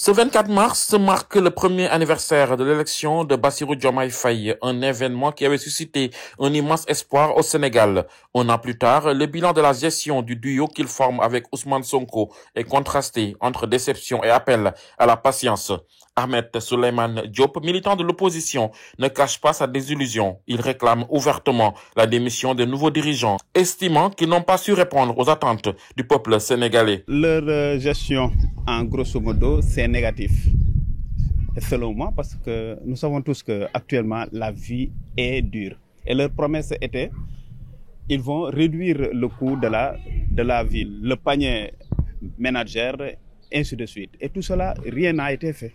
Ce 24 mars marque le premier anniversaire de l'élection de Bassirou Diomaye Faye, un événement qui avait suscité un immense espoir au Sénégal. Un an plus tard, le bilan de la gestion du duo qu'il forme avec Ousmane Sonko est contrasté entre déception et appel à la patience. Ahmed Souleymane Diop, militant de l'opposition, ne cache pas sa désillusion. Il réclame ouvertement la démission des nouveaux dirigeants, estimant qu'ils n'ont pas su répondre aux attentes du peuple sénégalais. Leur gestion, en grosso modo, c'est négatif. Selon moi, parce que nous savons tous qu'actuellement, la vie est dure. Et leur promesse était, ils vont réduire le coût de la ville, le panier ménagère, ainsi de suite. Et tout cela, rien n'a été fait.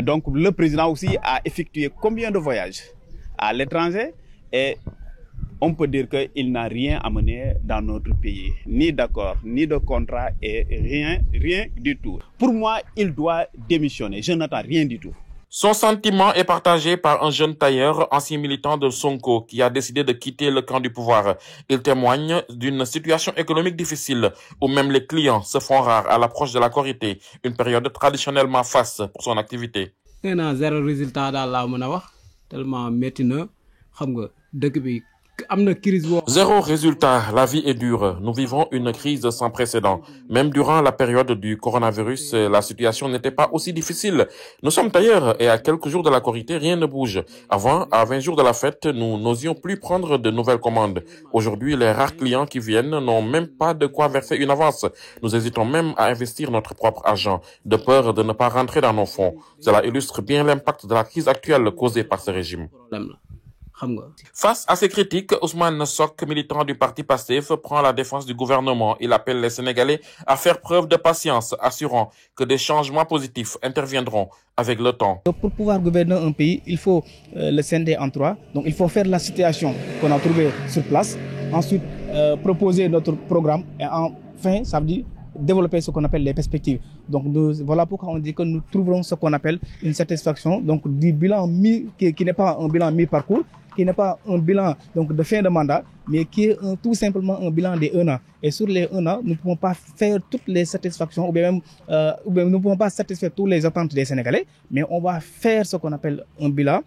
Donc le président aussi a effectué combien de voyages à l'étranger et on peut dire qu'il n'a rien amené dans notre pays, ni d'accord, ni de contrat et rien du tout. Pour moi, il doit démissionner, je n'attends rien du tout. Son sentiment est partagé par un jeune tailleur, ancien militant de Sonko, qui a décidé de quitter le camp du pouvoir. Il témoigne d'une situation économique difficile, où même les clients se font rares à l'approche de la Korité, une période traditionnellement faste pour son activité. Zéro résultat dans la tellement métti Zéro résultat, la vie est dure. Nous vivons une crise sans précédent. Même durant la période du coronavirus, la situation n'était pas aussi difficile. Nous sommes tailleurs et à quelques jours de la Korité, rien ne bouge. Avant, à 20 jours de la fête, nous n'osions plus prendre de nouvelles commandes. Aujourd'hui, les rares clients qui viennent n'ont même pas de quoi verser une avance. Nous hésitons même à investir notre propre argent, de peur de ne pas rentrer dans nos fonds. Cela illustre bien l'impact de la crise actuelle causée par ce régime. Face à ces critiques, Ousmane Sok, militant du parti PASTEF, prend la défense du gouvernement. Il appelle les Sénégalais à faire preuve de patience, assurant que des changements positifs interviendront avec le temps. Pour pouvoir gouverner un pays, il faut le scinder en trois. Donc il faut faire la situation qu'on a trouvée sur place, ensuite proposer notre programme et enfin, ça veut dire développer ce qu'on appelle les perspectives. Donc voilà pourquoi on dit que nous trouverons ce qu'on appelle une satisfaction donc du bilan qui n'est pas un bilan mi-parcours, qui n'est pas un bilan donc de fin de mandat, mais qui est tout simplement un bilan des 1 an. Et sur les 1 an, nous ne pouvons pas faire toutes les satisfactions ou bien nous ne pouvons pas satisfaire toutes les attentes des Sénégalais, mais on va faire ce qu'on appelle un bilan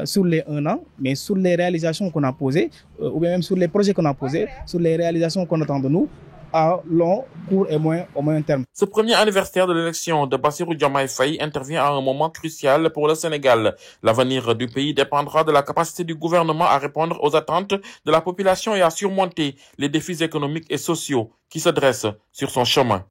sur les 1 an, mais sur les réalisations qu'on a posées, ou bien même sur les projets qu'on a posés, sur les réalisations qu'on attend de nous, à long, court et au moyen terme. Ce premier anniversaire de l'élection de Bassirou Diomaye Faye intervient à un moment crucial pour le Sénégal. L'avenir du pays dépendra de la capacité du gouvernement à répondre aux attentes de la population et à surmonter les défis économiques et sociaux qui se dressent sur son chemin.